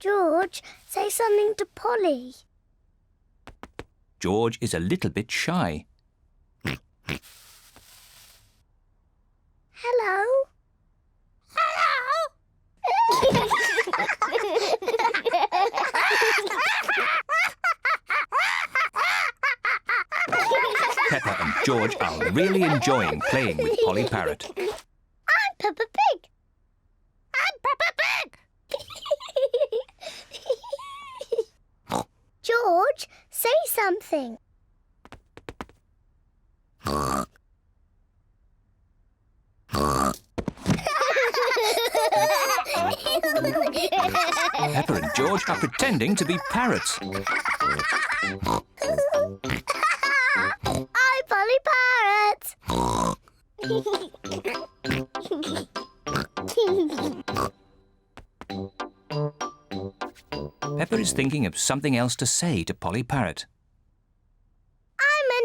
George, say something to Polly. George is a little bit shy. Hello? Hello? Peppa and George are really enjoying playing with Polly Parrot. I'm Peppa Pig. I'm Peppa Pig. George, say something. Peppa and George are pretending to be parrots. I'm Polly Parrot. Peppa is thinking of something else to say to Polly Parrot. I'm a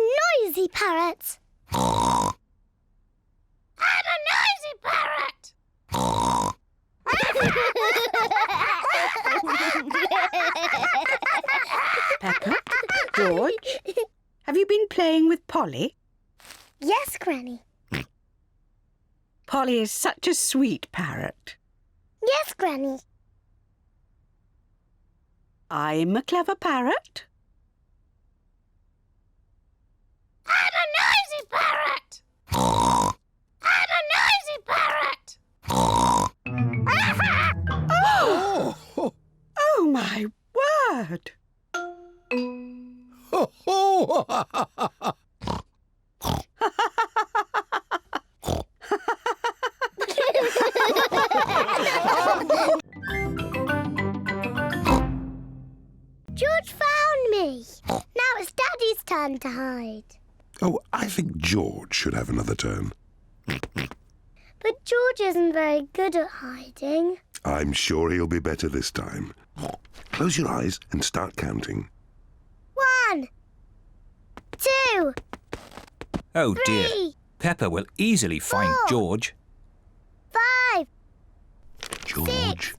noisy parrot. I'm a noisy parrot. Peppa, George, have you been playing with Polly? Yes, Granny. Polly is such a sweet parrot. Yes, Granny. I'm a clever parrot. I'm a noisy parrot. I'm a noisy parrot. Oh, my word! George found me. Now it's Daddy's turn to hide. Oh, I think George should have another turn. But George isn't very good at hiding. I'm sure he'll be better this time. Close your eyes and start counting. 1, 2, Oh dear, 3, Peppa will easily find 4. George. 5, George,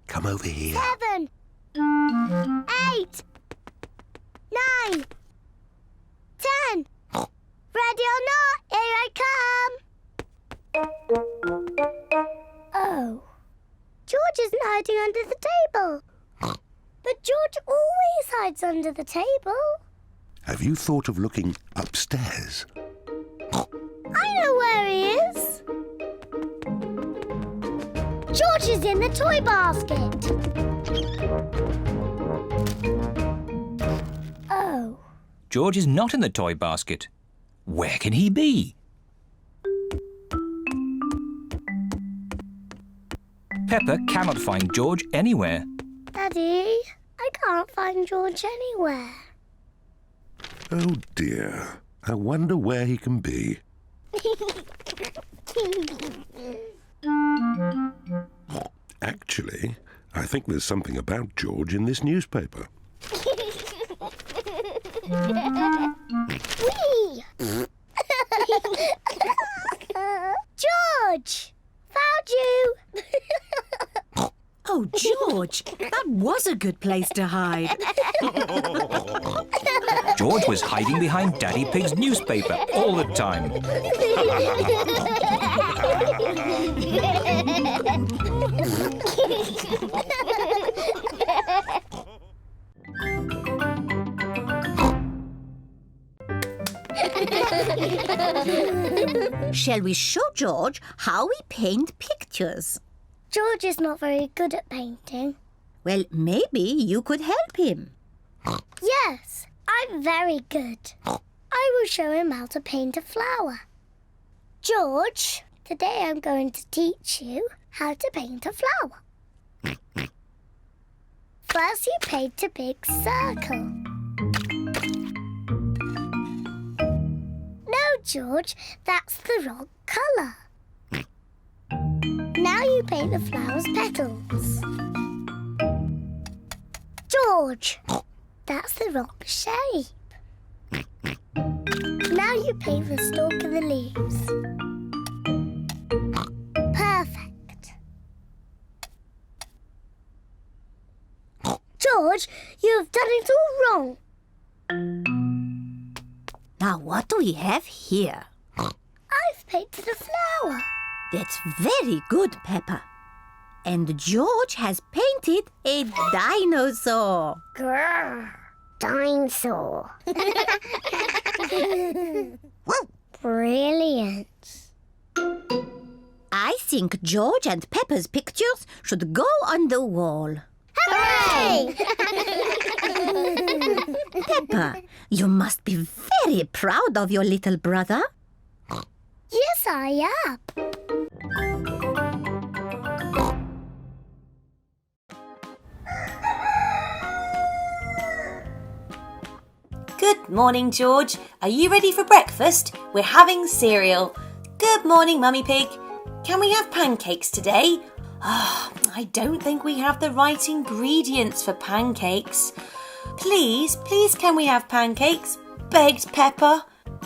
come over here. 7, 8, 9, 10. Ready or not, here I come. Oh, George isn't hiding under the table. But George always hides under the table. Have you thought of looking upstairs? I know where he is. George is in the toy basket. Oh. George is not in the toy basket. Where can he be? Peppa cannot find George anywhere. Daddy, I can't find George anywhere. Oh dear, I wonder where he can be. Actually, I think there's something about George in this newspaper. Whee! George! Found you! Oh, George, that was a good place to hide. George was hiding behind Daddy Pig's newspaper all the time. Shall we show George how we paint pictures? George is not very good at painting. Well, maybe you could help him. Yes, I'm very good. I will show him how to paint a flower. George, today I'm going to teach you how to paint a flower. First you paint a big circle. No, George, that's the wrong colour. Now you paint the flower's petals. George, that's the wrong shape. Now you paint the stalk of the leaves. Perfect. George, you've done it all wrong. Now what do we have here? I've painted a flower. That's very good, Peppa. And George has painted a dinosaur. Grrr, dinosaur. Brilliant. I think George and Peppa's pictures should go on the wall. Hooray! Peppa, you must be very proud of your little brother. Yes, I am. Good morning, George. Are you ready for breakfast? We're having cereal. Good morning, Mummy Pig. Can we have pancakes today? I don't think we have the right ingredients for pancakes. Please can we have pancakes? Begged Peppa.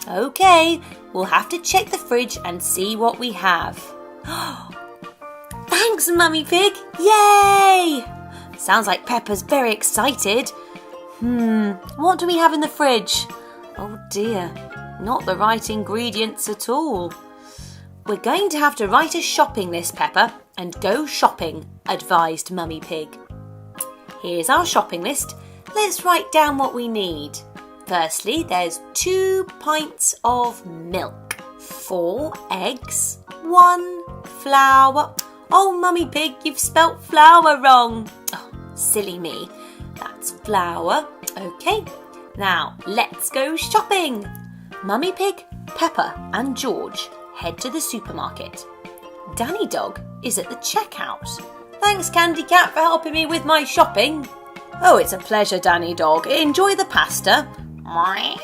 OK, we'll have to check the fridge and see what we have. Thanks, Mummy Pig. Yay! Sounds like Peppa's very excited. What do we have in the fridge? Oh dear, not the right ingredients at all. We're going to have to write a shopping list, Peppa, and go shopping, advised Mummy Pig. Here's our shopping list. Let's write down what we need. Firstly, there's 2 pints of milk, 4 eggs, 1 flour. Oh, Mummy Pig, you've spelt flour wrong. Oh, silly me. That's flour. OK, now let's go shopping. Mummy Pig, Peppa and George head to the supermarket. Danny Dog is at the checkout. Thanks, Candy Cat, for helping me with my shopping. Oh, it's a pleasure, Danny Dog. Enjoy the pasta. Bye.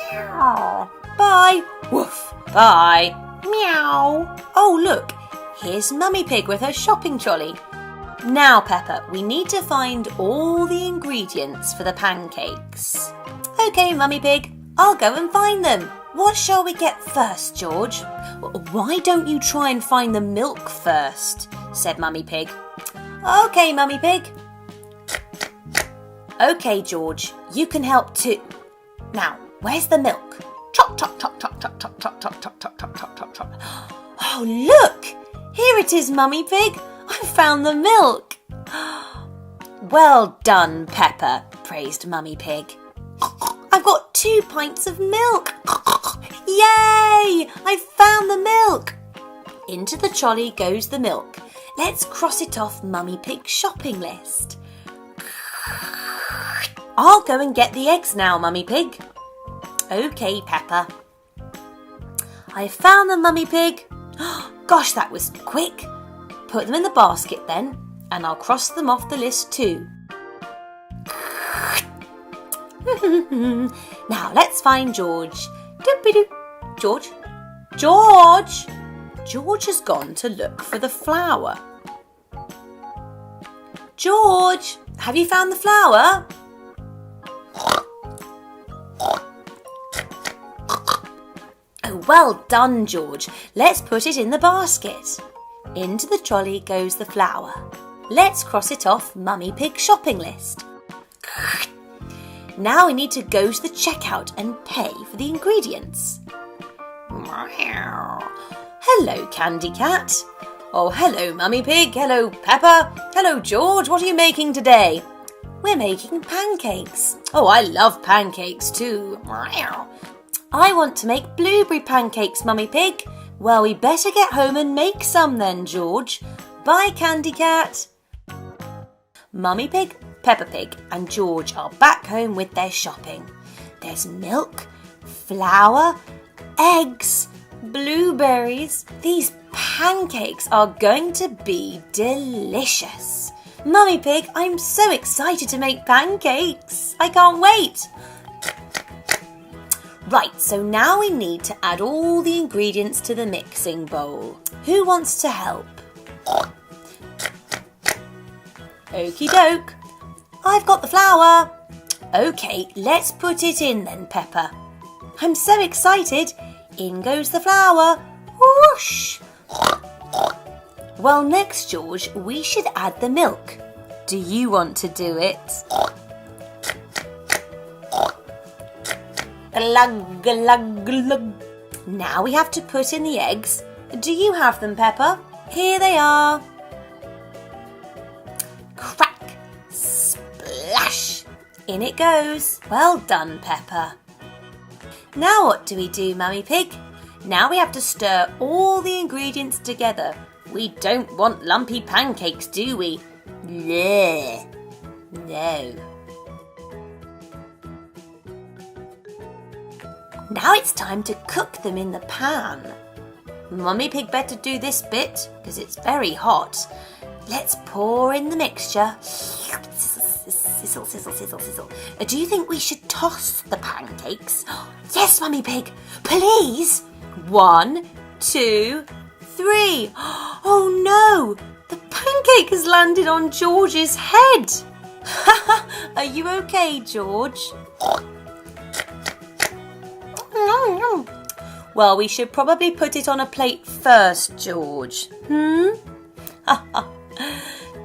Woof. Bye. Meow. Oh, look. Here's Mummy Pig with her shopping trolley. Now, Peppa, we need to find all the ingredients for the pancakes. OK, Mummy Pig, I'll go and find them. What shall we get first, George? Why don't you try and find the milk first? Said Mummy Pig. OK, Mummy Pig. OK, George, you can help too. Now, where's the milk? Chop, chop, chop, chop, chop, chop, chop, chop, chop, chop, chop, chop, chop, chop. Oh, look! Here it is, Mummy Pig. I found the milk. Well done, Peppa, praised Mummy Pig. I've got 2 pints of milk. Yay! I found the milk. Into the trolley goes the milk. Let's cross it off Mummy Pig's shopping list. I'll go and get the eggs now, Mummy Pig. OK, Peppa. I found them, Mummy Pig. Gosh, that was quick. Put them in the basket then, and I'll cross them off the list too. Now let's find George. Doop-a-doo. George? George! George has gone to look for the flour. George, have you found the flour? Oh, well done, George. Let's put it in the basket. Into the trolley goes the flour. Let's cross it off Mummy Pig's shopping list. Now we need to go to the checkout and pay for the ingredients. Hello, Candy Cat. Oh, hello, Mummy Pig. Hello, Peppa. Hello, George. What are you making today? We're making pancakes. Oh, I love pancakes too. I want to make blueberry pancakes, Mummy Pig. Well, we better get home and make some then, George. Bye, Candy Cat. Mummy Pig, Peppa Pig and George are back home with their shopping. There's milk, flour, eggs, blueberries. These pancakes are going to be delicious. Mummy Pig, I'm so excited to make pancakes. I can't wait. Right, so now we need to add all the ingredients to the mixing bowl. Who wants to help? Okie doke. I've got the flour. OK, let's put it in then, Peppa. I'm so excited. In goes the flour. Whoosh! Well, next, George, we should add the milk. Do you want to do it? Glug, glug, glug. Now we have to put in the eggs. Do you have them, Peppa? Here they are. Crack, splash. In it goes. Well done, Peppa. Now what do we do, Mummy Pig? Now we have to stir all the ingredients together. We don't want lumpy pancakes, do we? Bleh. No. Now it's time to cook them in the pan. Mummy Pig better do this bit because it's very hot. Let's pour in the mixture. Sizzle, sizzle, sizzle, sizzle. Do you think we should toss the pancakes? Yes, Mummy Pig, please. 1, 2, 3. Oh no, the pancake has landed on George's head. Are you okay, George? Well, we should probably put it on a plate first, George.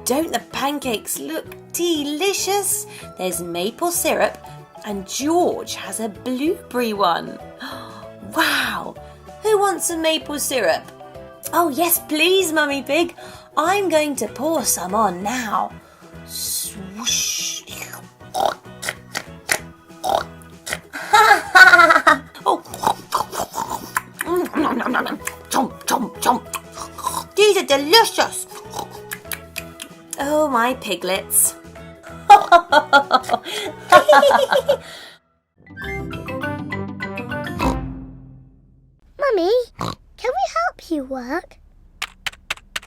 Don't the pancakes look delicious? There's maple syrup and George has a blueberry one. Wow! Who wants some maple syrup? Oh yes, please, Mummy Pig. I'm going to pour some on now. Swoosh. Chomp, chomp, chomp. These are delicious. Oh, my piglets. Mummy, can we help you work?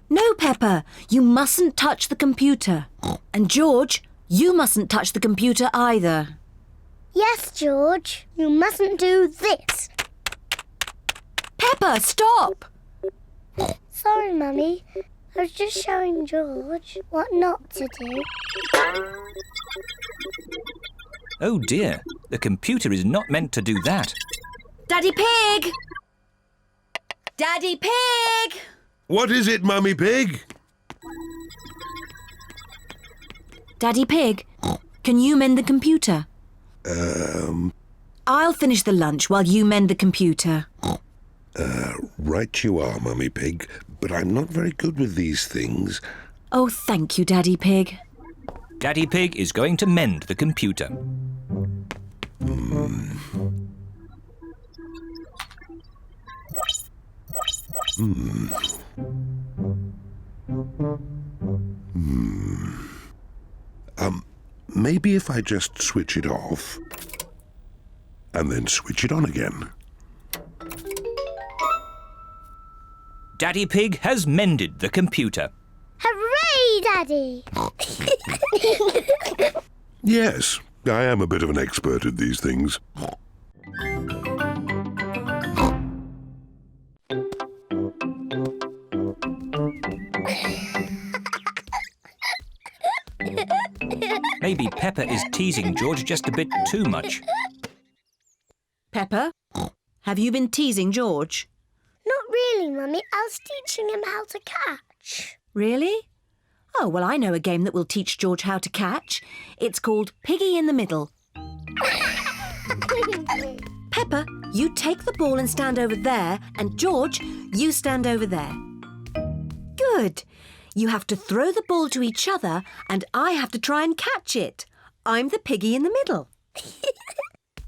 No, Peppa, you mustn't touch the computer. And George, you mustn't touch the computer either. Yes, George. You mustn't do this. Peppa, stop! Sorry, Mummy. I was just showing George what not to do. Oh dear, the computer is not meant to do that. Daddy Pig! Daddy Pig! What is it, Mummy Pig? Daddy Pig, can you mend the computer? I'll finish the lunch while you mend the computer. Right you are, Mummy Pig, but I'm not very good with these things. Oh, thank you, Daddy Pig. Daddy Pig is going to mend the computer. Maybe if I just switch it off and then switch it on again. Daddy Pig has mended the computer. Hooray, Daddy! Yes, I am a bit of an expert at these things. Maybe Peppa is teasing George just a bit too much. Peppa, have you been teasing George? Not really, Mummy. I was teaching him how to catch. Really? Oh, well, I know a game that will teach George how to catch. It's called Piggy in the Middle. Peppa, you take the ball and stand over there, and George, you stand over there. Good. You have to throw the ball to each other, and I have to try and catch it. I'm the piggy in the middle.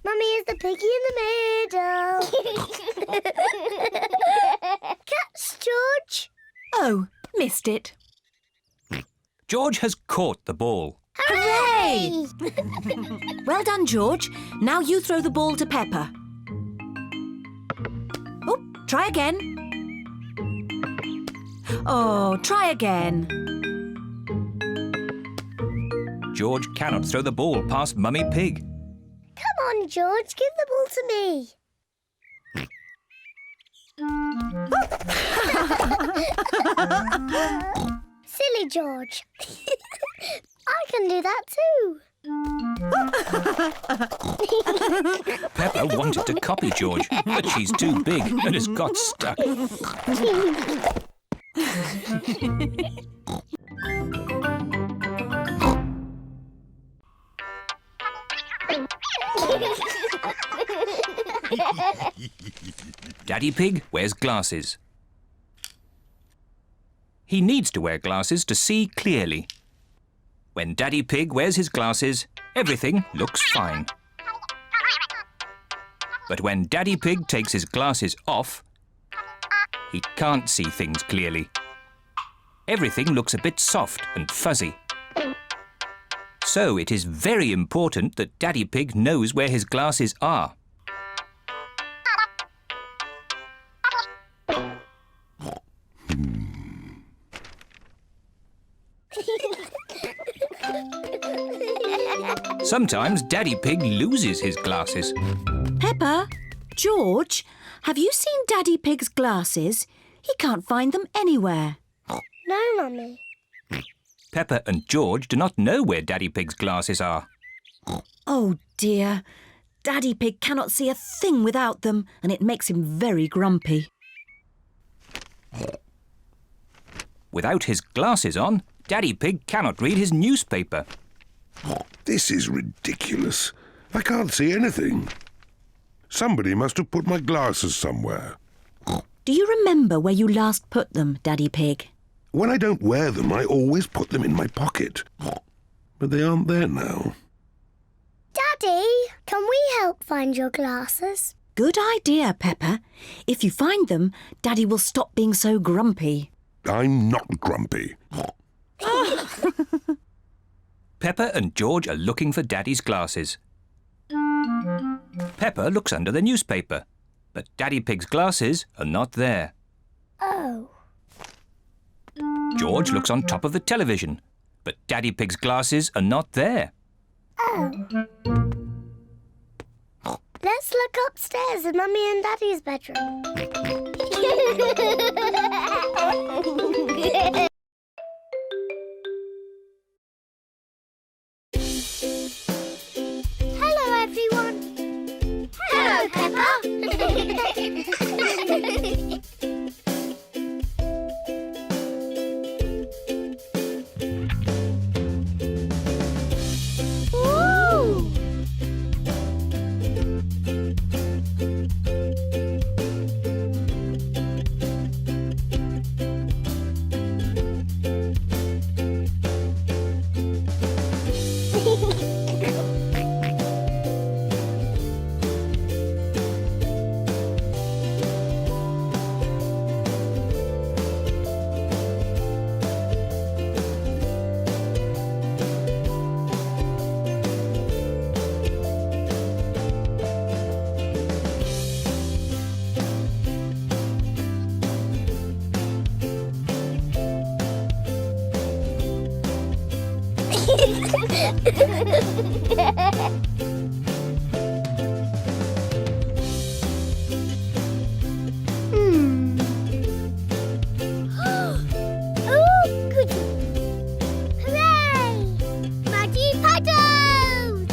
Mummy is the piggy in the middle. Catch, George. Oh, missed it. George has caught the ball. Hooray! Well done, George. Now you throw the ball to Peppa. Oh, try again. Oh, try again. George cannot throw the ball past Mummy Pig. Come on, George. Give the ball to me. Silly George. I can do that too. Peppa wanted to copy George, but she's too big and has got stuck. Daddy Pig wears glasses. He needs to wear glasses to see clearly. When Daddy Pig wears his glasses, everything looks fine. But when Daddy Pig takes his glasses off, he can't see things clearly. Everything looks a bit soft and fuzzy. So it is very important that Daddy Pig knows where his glasses are. Sometimes Daddy Pig loses his glasses. Peppa, George, have you seen Daddy Pig's glasses? He can't find them anywhere. No, Mummy. Peppa and George do not know where Daddy Pig's glasses are. Oh dear. Daddy Pig cannot see a thing without them, and it makes him very grumpy. Without his glasses on, Daddy Pig cannot read his newspaper. This is ridiculous. I can't see anything. Somebody must have put my glasses somewhere. Do you remember where you last put them, Daddy Pig? When I don't wear them, I always put them in my pocket. But they aren't there now. Daddy, can we help find your glasses? Good idea, Peppa. If you find them, Daddy will stop being so grumpy. I'm not grumpy. Peppa and George are looking for Daddy's glasses. Peppa looks under the newspaper, but Daddy Pig's glasses are not there. Oh. George looks on top of the television, but Daddy Pig's glasses are not there. Oh. Let's look upstairs in Mummy and Daddy's bedroom. Hello, everyone. Hello, Peppa. Ooh. Oh, goody. Hooray! Muddy puddles!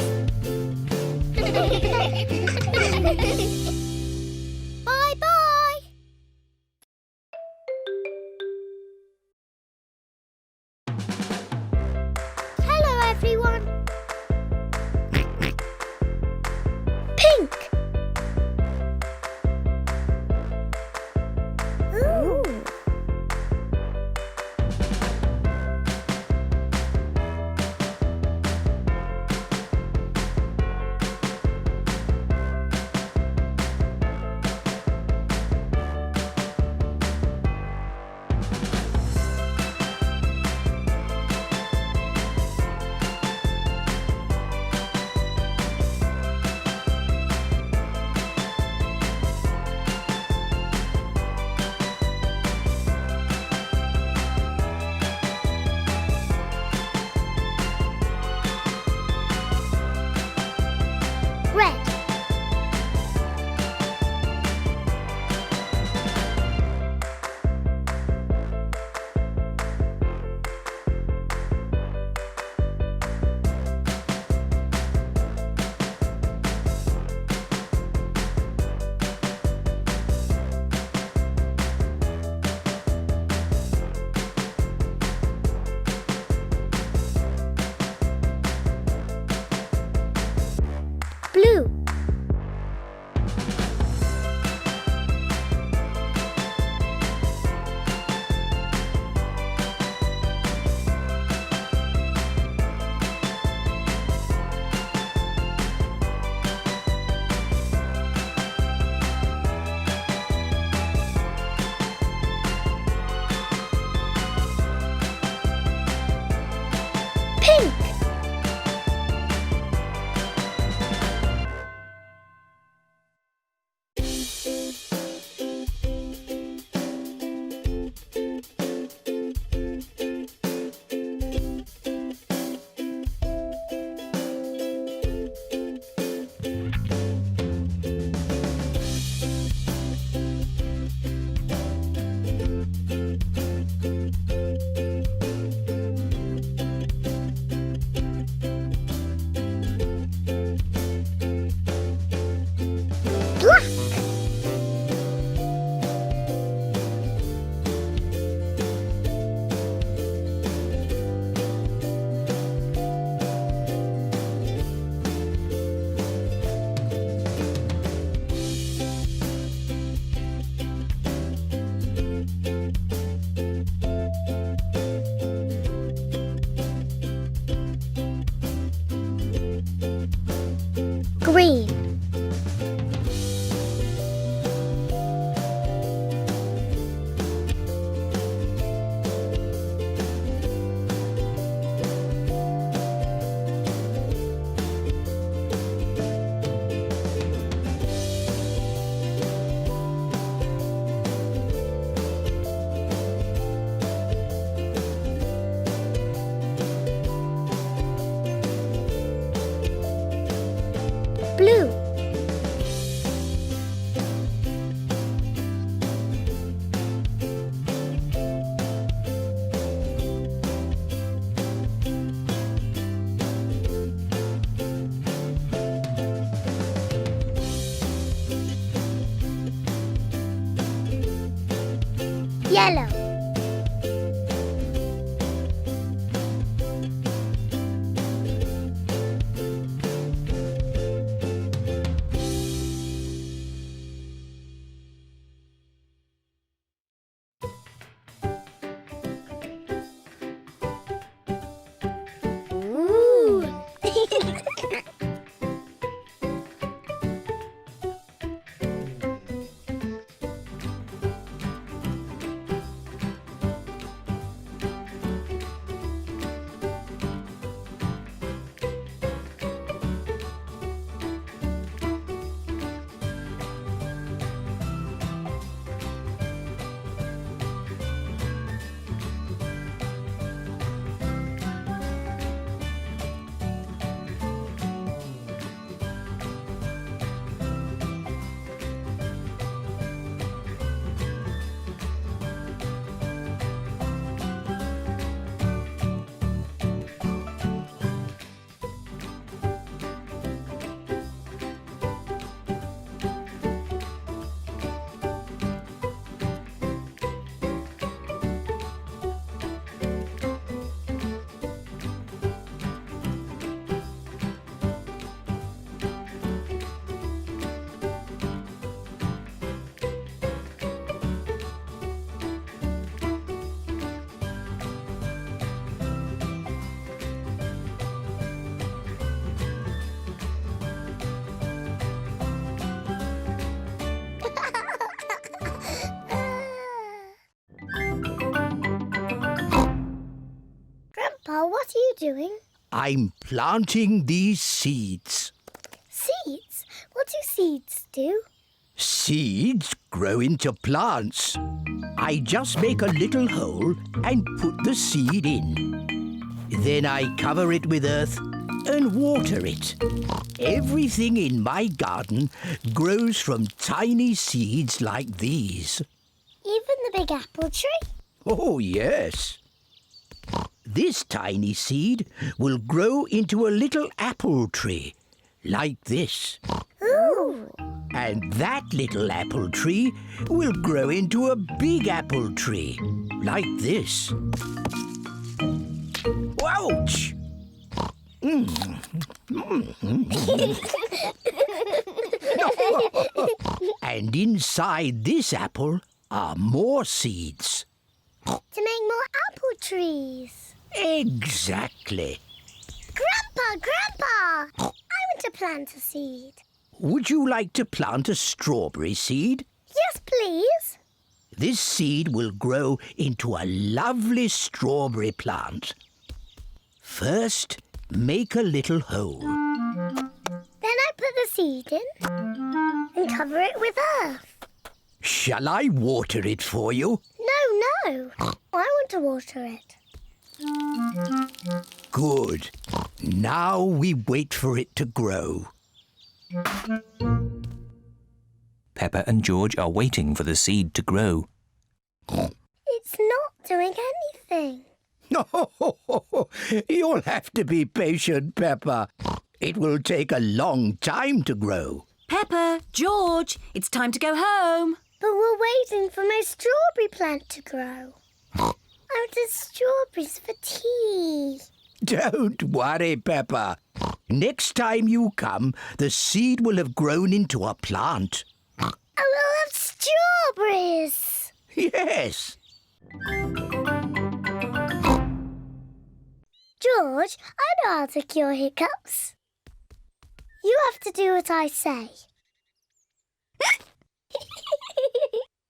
Bye-bye! Hello, everyone. Pink. Ooh. Pink. Black. Green. Blue. Yellow. Ooh. Grandpa, what are you doing? I'm planting these seeds. Seeds? What do seeds do? Seeds grow into plants. I just make a little hole and put the seed in. Then I cover it with earth and water it. Everything in my garden grows from tiny seeds like these. Even the big apple tree? Oh, yes. This tiny seed will grow into a little apple tree, like this. Ooh. And that little apple tree will grow into a big apple tree, like this. Ouch! And inside this apple are more seeds. To make more apple trees. Exactly. Grandpa! I want to plant a seed. Would you like to plant a strawberry seed? Yes, please. This seed will grow into a lovely strawberry plant. First, make a little hole. Then I put the seed in and cover it with earth. Shall I water it for you? No. I want to water it. Good. Now we wait for it to grow. Peppa and George are waiting for the seed to grow. It's not doing anything. You'll have to be patient, Peppa. It will take a long time to grow. Peppa, George, it's time to go home. But we're waiting for my strawberry plant to grow. I wanted strawberries for tea. Don't worry, Peppa. Next time you come, the seed will have grown into a plant. I will have strawberries. Yes. George, I know how to cure hiccups. You have to do what I say.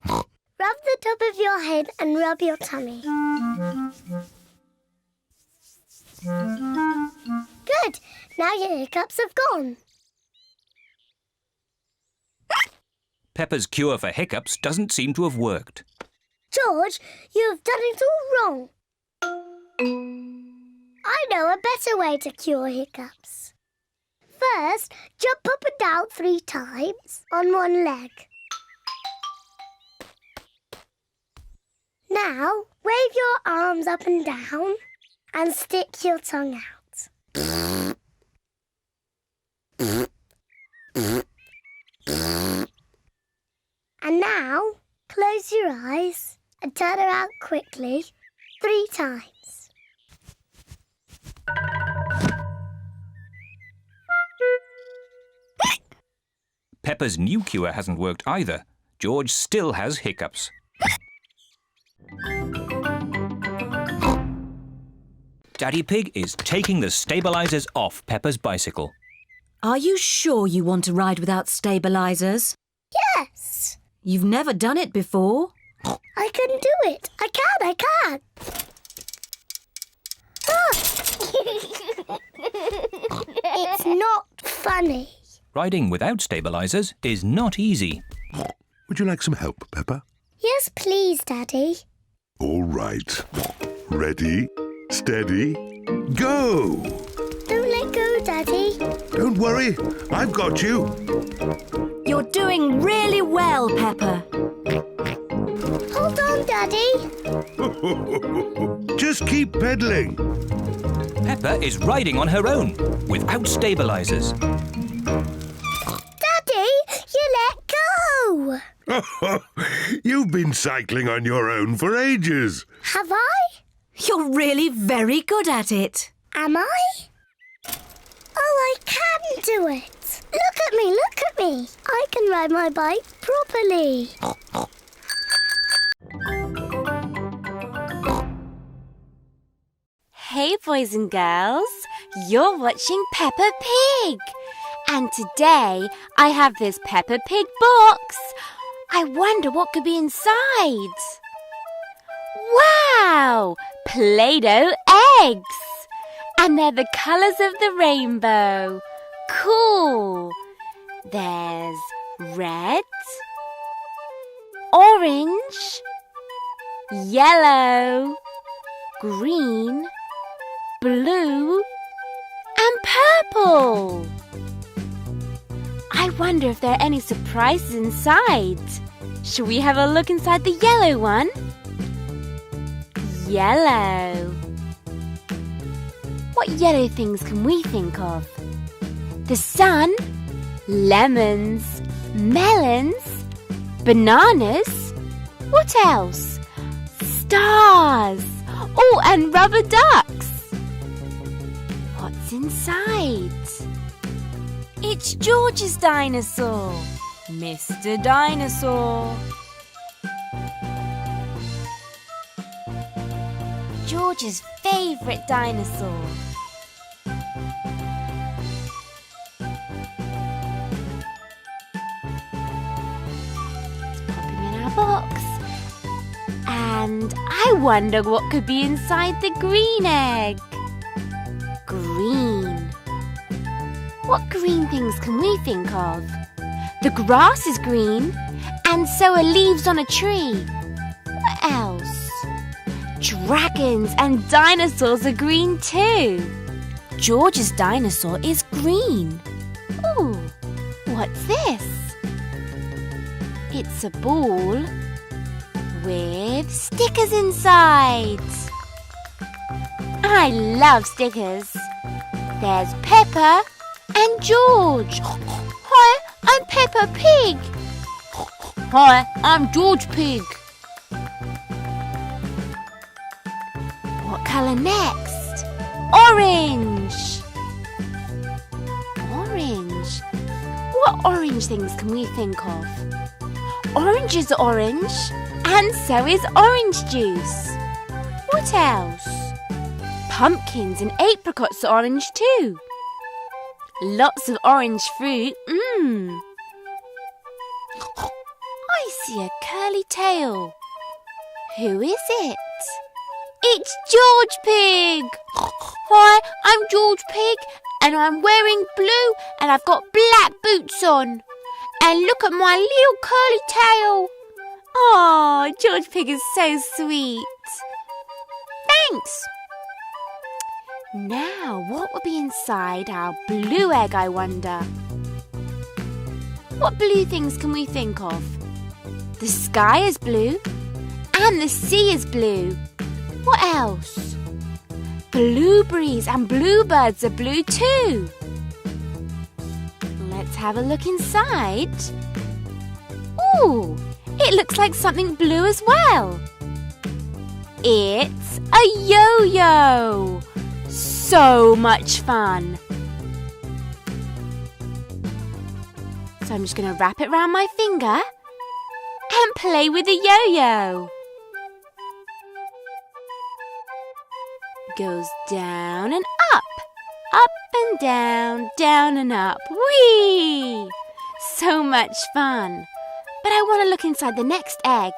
Rub the top of your head and rub your tummy. Good. Now your hiccups have gone. Peppa's cure for hiccups doesn't seem to have worked. George, you have done it all wrong. I know a better way to cure hiccups. First, jump up and down 3 times on one leg. Now, wave your arms up and down and stick your tongue out. And now, close your eyes and turn around quickly 3 times. Peppa's new cure hasn't worked either. George still has hiccups. Daddy Pig is taking the stabilisers off Peppa's bicycle. Are you sure you want to ride without stabilisers? Yes! You've never done it before. I can do it. I can. Ah! It's not funny. Riding without stabilisers is not easy. Would you like some help, Peppa? Yes, please, Daddy. All right. Ready, steady, go! Don't let go, Daddy. Don't worry, I've got you. You're doing really well, Peppa. Hold on, Daddy. Just keep pedalling. Peppa is riding on her own, without stabilisers. Daddy, you let go. You've been cycling on your own for ages. Have I? You're really very good at it. Am I? Oh, I can do it. Look at me. I can ride my bike properly. Hey boys and girls, you're watching Peppa Pig. And today I have this Peppa Pig box. I wonder what could be inside. Wow! PlayDoh Eggs. And they're the colours of the rainbow. Cool. There's red, orange, yellow, green, blue and purple. I wonder if there are any surprises inside. Shall we have a look inside the yellow one? Yellow. What yellow things can we think of? The sun, lemons, melons, bananas. What else? Stars. Oh, and rubber ducks. What's inside? It's George's dinosaur, Mr. Dinosaur. George's favourite dinosaur. Let's pop him in our box. And I wonder what could be inside the green egg. What green things can we think of? The grass is green, and so are leaves on a tree. What else? Dragons and dinosaurs are green too. George's dinosaur is green. Ooh, what's this? It's a ball with stickers inside. I love stickers. There's Peppa and George. Hi, I'm Peppa Pig. Hi, I'm George Pig. What colour next? Orange. Orange. What orange things can we think of? Orange is orange, and so is orange juice. What else? Pumpkins and apricots are orange too. Lots of orange fruit. I see a curly tail. Who is it? It's George Pig. Hi, I'm George Pig, and I'm wearing blue, and I've got black boots on. And look at my little curly tail. Oh, George Pig is so sweet. Thanks. Now, what will be inside our blue egg, I wonder? What blue things can we think of? The sky is blue, and the sea is blue. What else? Blueberries and bluebirds are blue too. Let's have a look inside. Ooh, it looks like something blue as well. It's a yo-yo. So much fun. So I'm just going to wrap it around my finger and play with the yo-yo. Goes down and up and down and up. Whee! So much fun. But I want to look inside the next egg.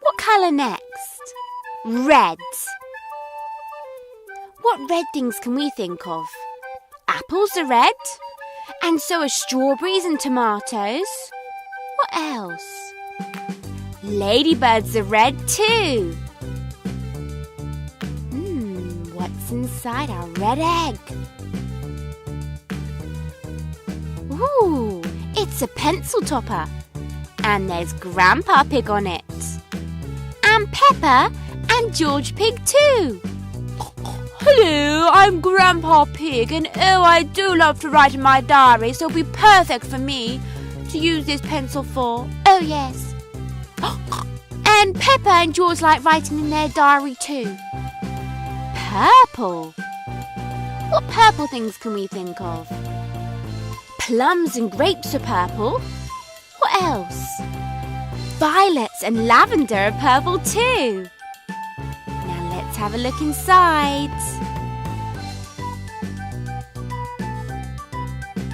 What colour next? Red. What red things can we think of? Apples are red, and so are strawberries and tomatoes. What else? Ladybirds are red too. What's inside our red egg? Ooh, it's a pencil topper, and there's Grandpa Pig on it. And Peppa and George Pig too. Hello, I'm Grandpa Pig, and oh, I do love to write in my diary, so it'll be perfect for me to use this pencil for. Oh, yes. And Peppa and George like writing in their diary too. Purple. What purple things can we think of? Plums and grapes are purple. What else? Violets and lavender are purple too. Now let's have a look inside.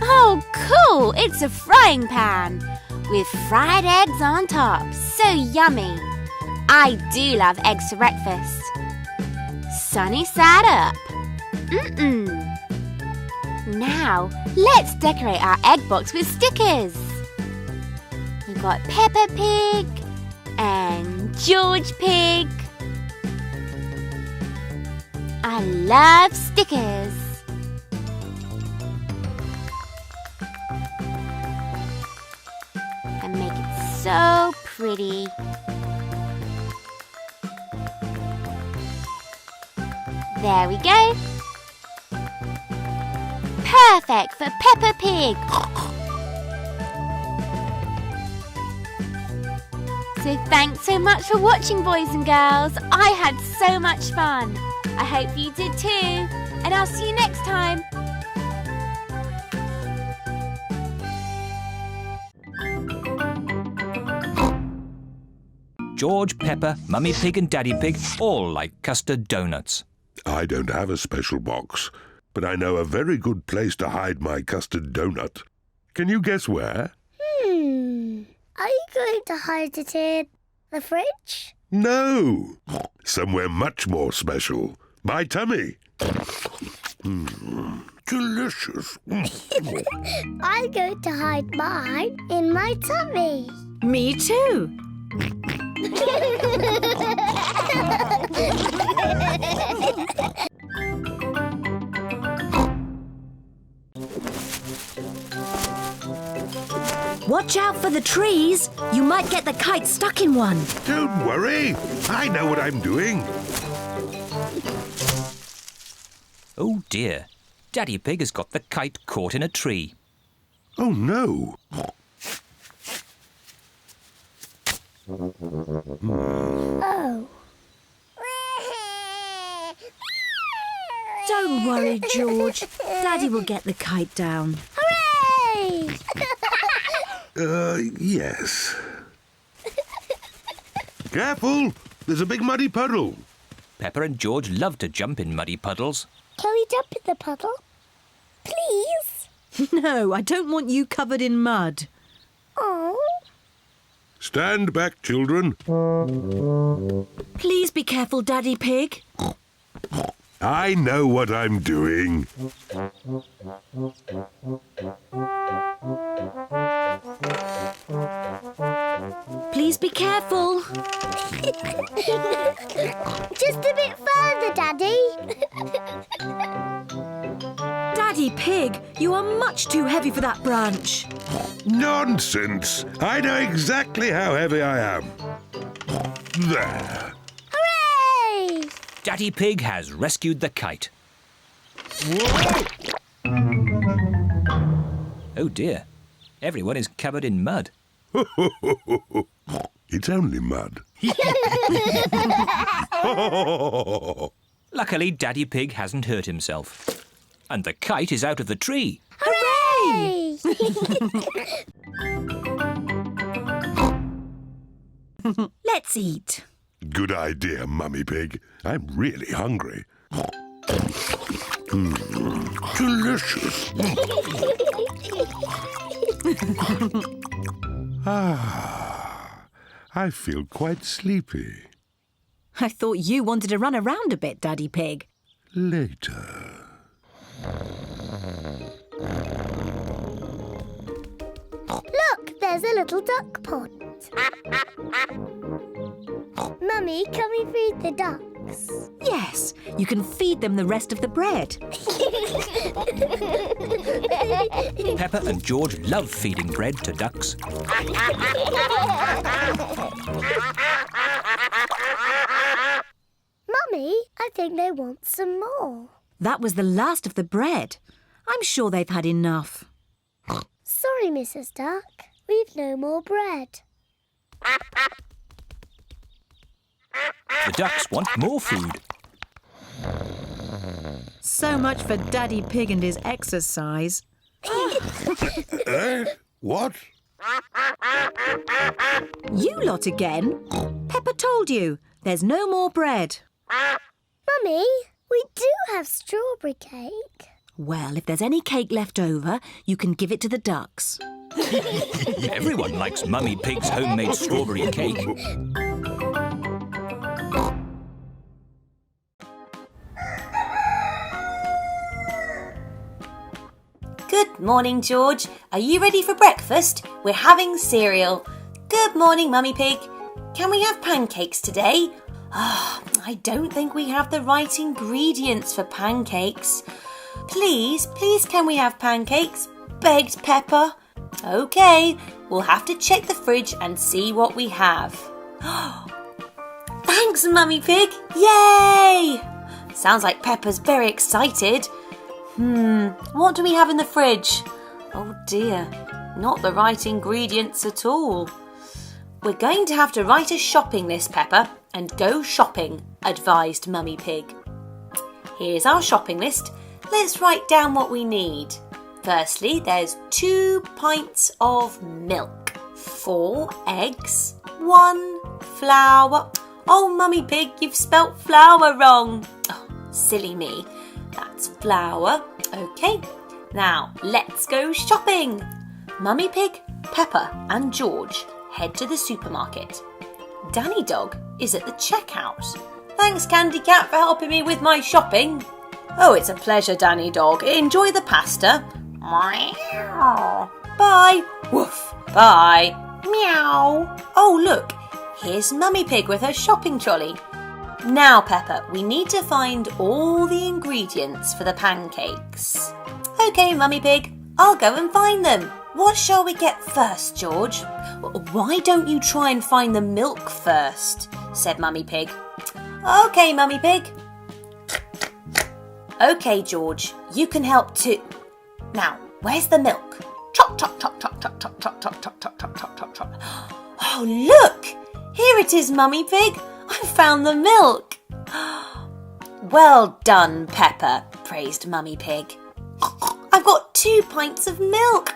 Oh, cool! It's a frying pan with fried eggs on top. So yummy. I do love eggs for breakfast. Sunny side up. Now, let's decorate our egg box with stickers. We've got Peppa Pig and George Pig. I love stickers. And make it so pretty. There we go. Perfect for Peppa Pig. So thanks so much for watching, boys and girls. I had so much fun. I hope you did too. And I'll see you next time. George, Peppa, Mummy Pig and Daddy Pig all like custard donuts. I don't have a special box, but I know a very good place to hide my custard donut. Can you guess where? Are you going to hide it in the fridge? No, somewhere much more special. My tummy. delicious. I'm going to hide mine in my tummy. Me too. Watch out for the trees. You might get the kite stuck in one. Don't worry. I know what I'm doing. Oh dear. Daddy Pig has got the kite caught in a tree. Oh, no. Oh. Don't worry, George. Daddy will get the kite down. Hooray! Yes. Careful! There's a big muddy puddle. Peppa and George love to jump in muddy puddles. Can we jump in the puddle? Please? No, I don't want you covered in mud. Oh. Stand back, children. Please be careful, Daddy Pig. I know what I'm doing. Please be careful. Just a bit further, Daddy. Daddy Pig, you are much too heavy for that branch. Nonsense! I know exactly how heavy I am. There. Hooray! Daddy Pig has rescued the kite. Oh dear. Everyone is covered in mud. It's only mud. Luckily, Daddy Pig hasn't hurt himself. And the kite is out of the tree. Hooray! Let's eat. Good idea, Mummy Pig. I'm really hungry. Delicious. I feel quite sleepy. I thought you wanted to run around a bit, Daddy Pig. Later. Look, there's a little duck pond. Mummy, can we feed the ducks? Yes, you can feed them the rest of the bread. Peppa and George love feeding bread to ducks. Mummy, I think they want some more. That was the last of the bread. I'm sure they've had enough. Sorry, Mrs. Duck. We've no more bread. The ducks want more food. So much for Daddy Pig and his exercise. What? You lot again? Peppa told you. There's no more bread. Mummy, we do have strawberry cake. Well, if there's any cake left over, you can give it to the ducks. Everyone likes Mummy Pig's homemade strawberry cake. Good morning, George. Are you ready for breakfast? We're having cereal. Good morning, Mummy Pig. Can we have pancakes today? I don't think we have the right ingredients for pancakes. Please can we have pancakes? Begged Peppa. OK, we'll have to check the fridge and see what we have. Thanks, Mummy Pig. Yay! Sounds like Peppa's very excited. What do we have in the fridge? Oh dear, not the right ingredients at all. We're going to have to write a shopping list, Peppa, and go shopping, advised Mummy Pig. Here's our shopping list. Let's write down what we need. Firstly, there's 2 pints of milk, 4 eggs, 1 flour. Oh, Mummy Pig, you've spelt flour wrong. Oh, silly me. That's flour. OK, now let's go shopping. Mummy Pig, Peppa and George head to the supermarket. Danny Dog is at the checkout. Thanks, Candy Cat, for helping me with my shopping. Oh, it's a pleasure, Danny Dog. Enjoy the pasta. Meow. Bye. Woof. Bye. Meow. Oh, look. Here's Mummy Pig with her shopping trolley. Now, Peppa, we need to find all the ingredients for the pancakes. OK, Mummy Pig, I'll go and find them. What shall we get first, George? Why don't you try and find the milk first? Said Mummy Pig. OK, Mummy Pig. OK, George, you can help too. Now, where's the milk? Chop, chop, chop, chop, chop, chop, chop, chop, chop, chop, chop, chop, chop, chop. Oh, look! Here it is, Mummy Pig. I found the milk. Well done, Peppa, praised Mummy Pig. I've got 2 pints of milk.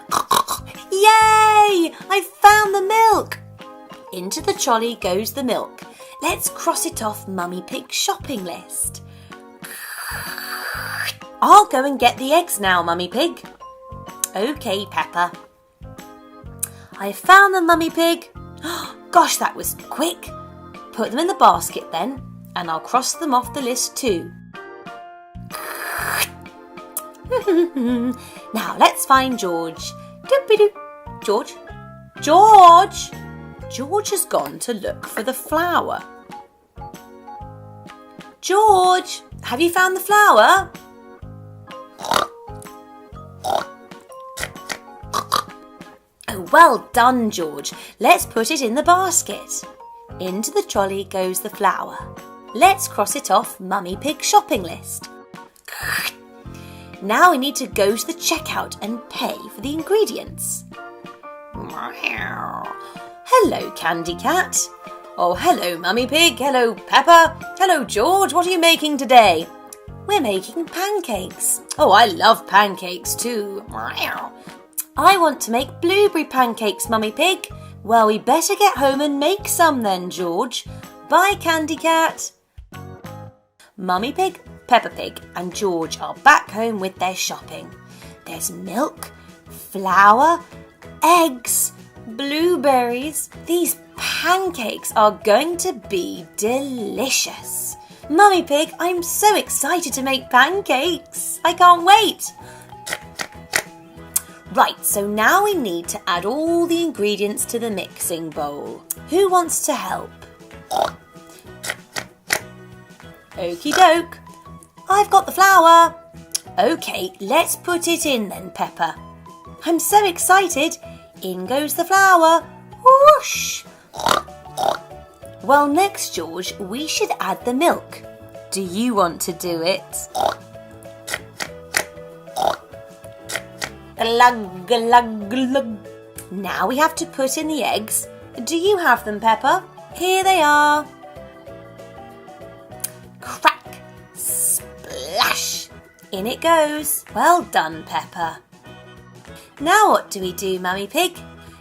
Yay! I found the milk. Into the trolley goes the milk. Let's cross it off Mummy Pig's shopping list. I'll go and get the eggs now, Mummy Pig. OK, Peppa. I found them, Mummy Pig. Gosh, that was quick. Put them in the basket then, and I'll cross them off the list too. Now let's find George. Doopy-doo. George? George! George has gone to look for the flour. George, have you found the flour? Oh, well done, George. Let's put it in the basket. Into the trolley goes the flour. Let's cross it off Mummy Pig's shopping list. Now we need to go to the checkout and pay for the ingredients. Hello, Candy Cat. Oh, hello, Mummy Pig. Hello, Peppa. Hello, George. What are you making today? We're making pancakes. Oh, I love pancakes too. I want to make blueberry pancakes, Mummy Pig. Well, we better get home and make some then, George. Bye, Candy Cat. Mummy Pig, Peppa Pig and George are back home with their shopping. There's milk, flour, eggs, blueberries. These pancakes are going to be delicious. Mummy Pig, I'm so excited to make pancakes. I can't wait. Right, so now we need to add all the ingredients to the mixing bowl. Who wants to help? Okie doke. I've got the flour. OK, let's put it in then, Peppa. I'm so excited. In goes the flour. Whoosh! Well, next, George, we should add the milk. Do you want to do it? Glug, glug, glug. Now we have to put in the eggs. Do you have them, Peppa? Here they are. Crack! Splash! In it goes. Well done, Peppa. Now what do we do, Mummy Pig?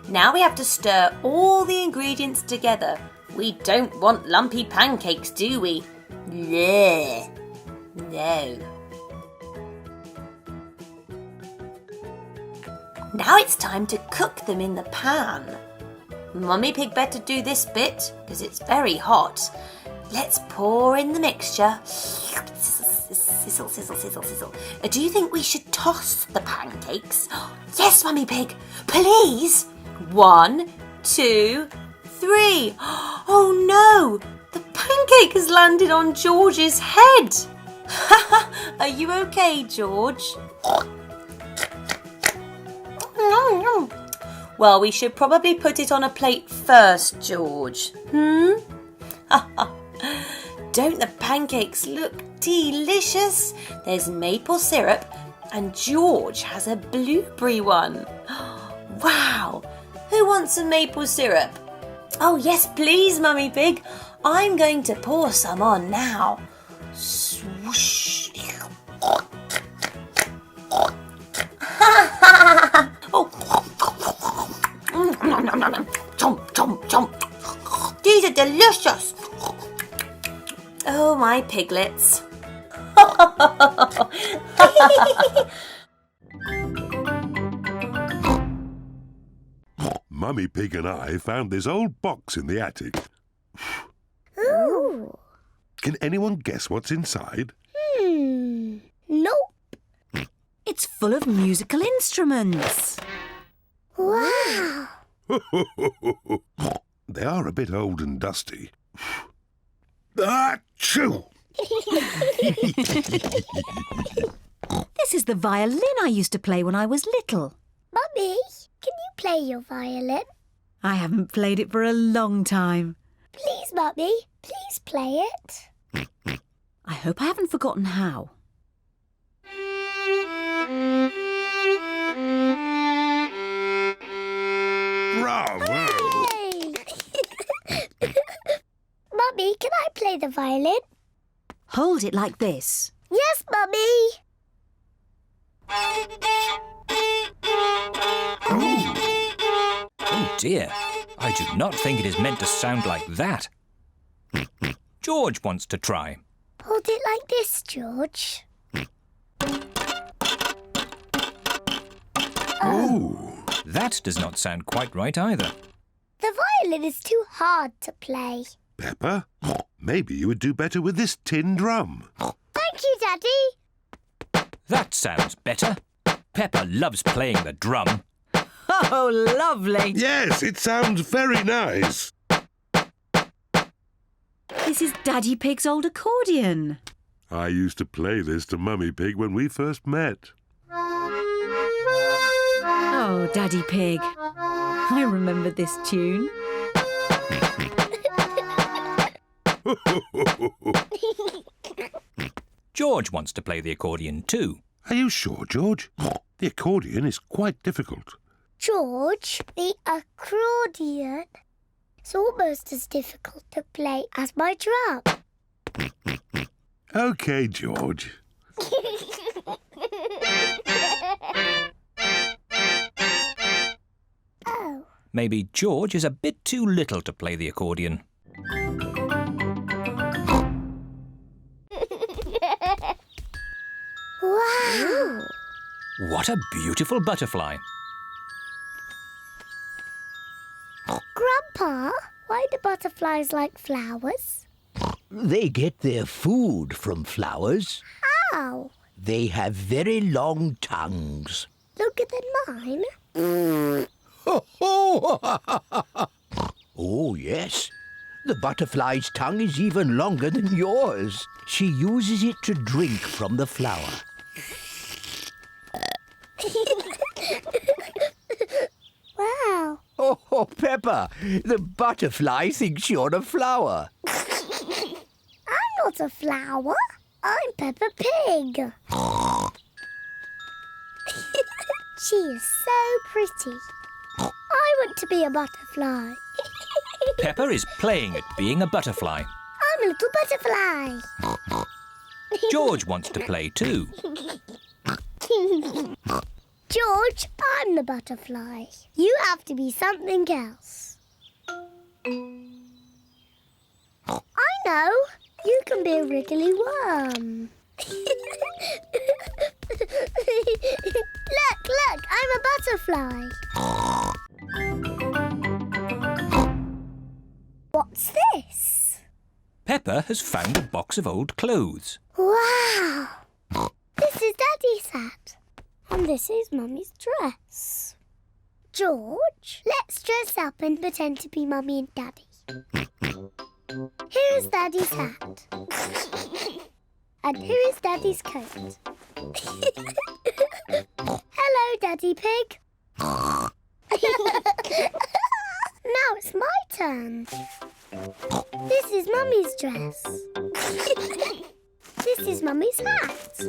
Now we have to stir all the ingredients together. We don't want lumpy pancakes, do we? Bleh. No. Now it's time to cook them in the pan. Mummy Pig better do this bit because it's very hot. Let's pour in the mixture. Sizzle, sizzle, sizzle, sizzle. Do you think we should toss the pancakes? Yes, Mummy Pig, please. 1, 2, 3. Oh no, the pancake has landed on George's head. Are you okay, George? Well, we should probably put it on a plate first, George. Don't the pancakes look delicious? There's maple syrup and George has a blueberry one. Wow! Who wants some maple syrup? Oh, yes, please, Mummy Pig. I'm going to pour some on now. Swoosh. Chomp, chomp, chomp. These are delicious. Oh, my piglets. Mummy Pig and I found this old box in the attic. Ooh. Can anyone guess what's inside? No. full of musical instruments. Wow! They are a bit old and dusty. Achoo! This is the violin I used to play when I was little. Mummy, can you play your violin? I haven't played it for a long time. Please, Mummy, please play it. I hope I haven't forgotten how. Bravo! Hey! Mummy, can I play the violin? Hold it like this. Yes, Mummy. Oh dear, I do not think it is meant to sound like that. George wants to try. Hold it like this, George. Oh! That does not sound quite right either. The violin is too hard to play. Peppa, maybe you would do better with this tin drum. Thank you, Daddy. That sounds better. Peppa loves playing the drum. Oh, lovely. Yes, it sounds very nice. This is Daddy Pig's old accordion. I used to play this to Mummy Pig when we first met. Oh, Daddy Pig. I remember this tune. George wants to play the accordion too. Are you sure, George? The accordion is quite difficult. George, the accordion is almost as difficult to play as my drum. OK, George. Oh. Maybe George is a bit too little to play the accordion. Wow! What a beautiful butterfly. Grandpa, why do butterflies like flowers? They get their food from flowers. How? They have very long tongues. Longer than mine? Oh, yes. The butterfly's tongue is even longer than yours. She uses it to drink from the flower. Wow! Oh, Peppa, the butterfly thinks you're a flower. I'm not a flower. I'm Peppa Pig. She is so pretty. I want to be a butterfly. Peppa is playing at being a butterfly. I'm a little butterfly. George wants to play too. George, I'm the butterfly. You have to be something else. I know. You can be a wriggly worm. Look, I'm a butterfly. What's this? Peppa has found a box of old clothes. Wow! This is Daddy's hat. And this is Mummy's dress. George, let's dress up and pretend to be Mummy and Daddy. Here is Daddy's hat. And here is Daddy's coat. Hello, Daddy Pig. Now it's my turn. This is Mummy's dress. This is Mummy's hat.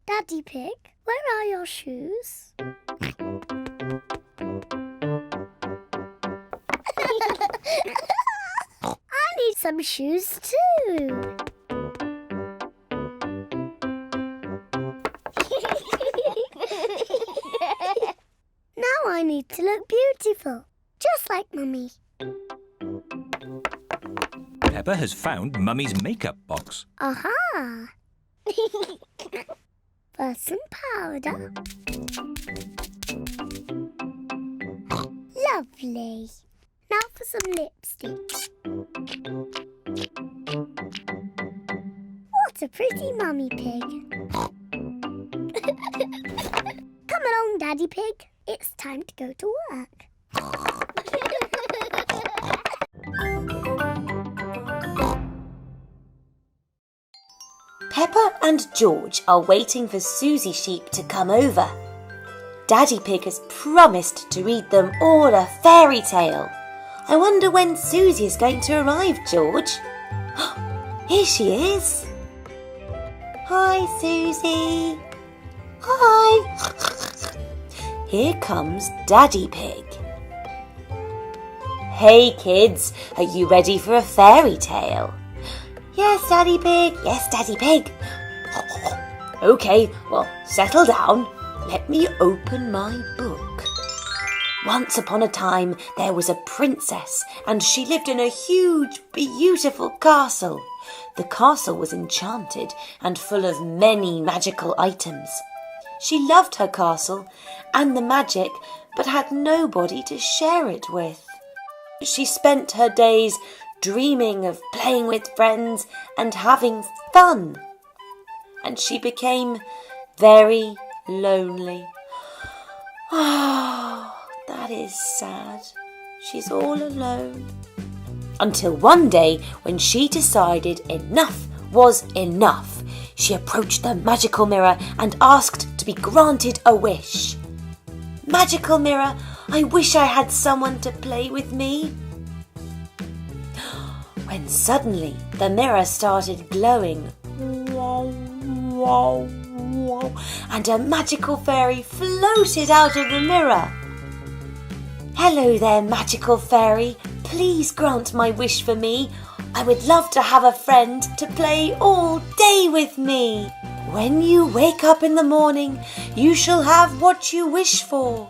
Daddy Pig, where are your shoes? I need some shoes too. Now I need to look beautiful, just like Mummy. Peppa has found Mummy's makeup box. Aha! First some powder. Lovely. Now for some lipstick. What a pretty Mummy Pig. Come along, Daddy Pig. It's time to go to work. Peppa and George are waiting for Suzy Sheep to come over. Daddy Pig has promised to read them all a fairy tale. I wonder when Suzy is going to arrive, George. Here she is. Hi, Suzy. Hi. Here comes Daddy Pig. Hey, kids, are you ready for a fairy tale? Yes, Daddy Pig. Yes, Daddy Pig. OK, well, settle down. Let me open my book. Once upon a time, there was a princess, and she lived in a huge, beautiful castle. The castle was enchanted and full of many magical items. She loved her castle and the magic, but had nobody to share it with. She spent her days dreaming of playing with friends and having fun. And she became very lonely. Oh, that is sad. She's all alone. Until one day, when she decided enough was enough, she approached the magical mirror and asked to be granted a wish. Magical mirror, I wish I had someone to play with me. When suddenly the mirror started glowing. And a magical fairy floated out of the mirror. Hello there, magical fairy. Please grant my wish for me. I would love to have a friend to play all day with me. When you wake up in the morning, you shall have what you wish for.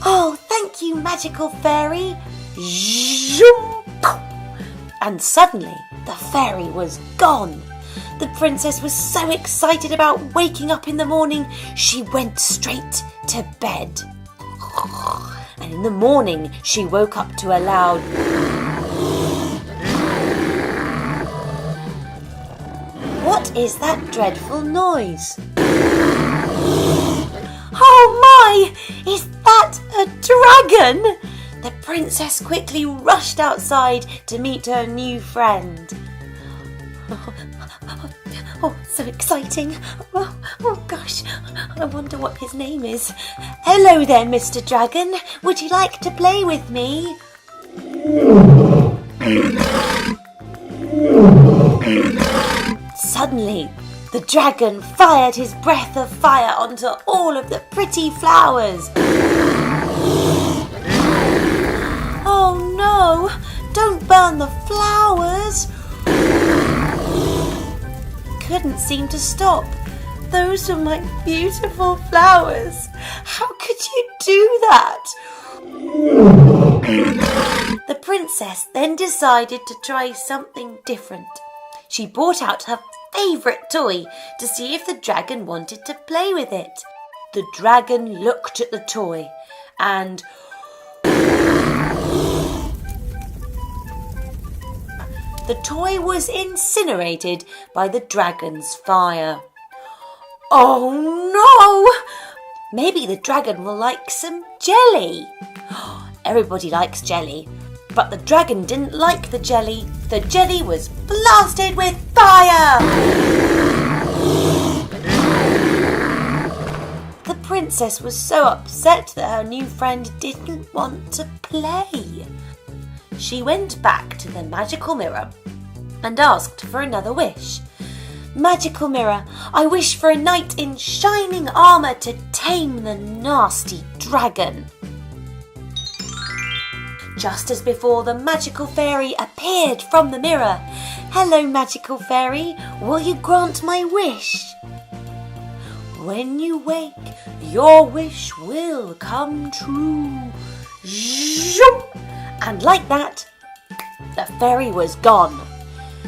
Oh, thank you, magical fairy. And suddenly the fairy was gone. The princess was so excited about waking up in the morning, she went straight to bed. And in the morning, she woke up to a loud... What is that dreadful noise? Oh my! Is that a dragon? The princess quickly rushed outside to meet her new friend. Oh, so exciting. Oh gosh, I wonder what his name is. Hello there, Mr. Dragon. Would you like to play with me? Suddenly, the dragon fired his breath of fire onto all of the pretty flowers. Oh no, don't burn the flowers. Couldn't seem to stop. Those were my beautiful flowers. How could you do that? The princess then decided to try something different. She brought out her favourite toy to see if the dragon wanted to play with it. The dragon looked at the toy and... The toy was incinerated by the dragon's fire. Oh no! Maybe the dragon will like some jelly. Everybody likes jelly, but the dragon didn't like the jelly. The jelly was blasted with fire! The princess was so upset that her new friend didn't want to play. She went back to the magical mirror and asked for another wish. Magical mirror, I wish for a knight in shining armour to tame the nasty dragon. Just as before, the magical fairy appeared from the mirror. Hello, magical fairy, will you grant my wish? When you wake, your wish will come true. And like that, the fairy was gone.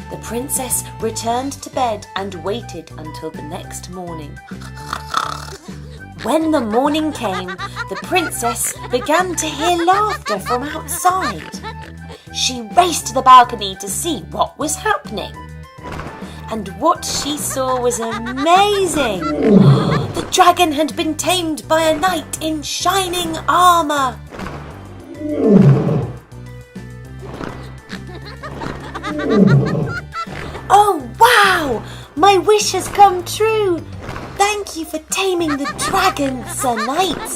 The princess returned to bed and waited until the next morning. When the morning came, the princess began to hear laughter from outside. She raced to the balcony to see what was happening. and what she saw was amazing. The dragon had been tamed by a knight in shining armour. Oh wow! My wish has come true! Thank you for taming the dragon, Sir Knight!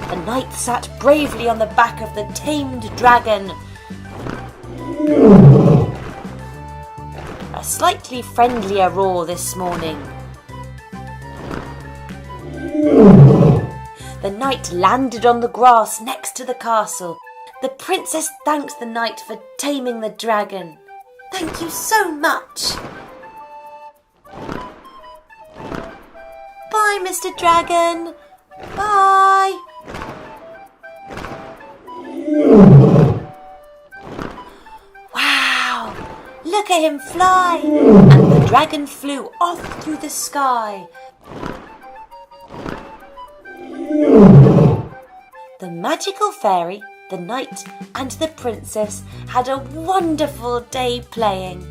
The knight sat bravely on the back of the tamed dragon. A slightly friendlier roar this morning. The knight landed on the grass next to the castle. The princess thanked the knight for taming the dragon. Thank you so much. Bye, Mr. Dragon. Bye. Wow, look at him fly. And the dragon flew off through the sky. The magical fairy, the knight and the princess had a wonderful day playing.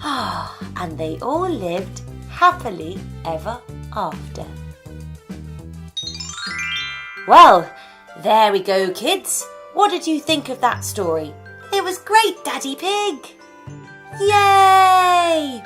And they all lived happily ever after. Well, there we go, kids. What did you think of that story? It was great, Daddy Pig. Yay!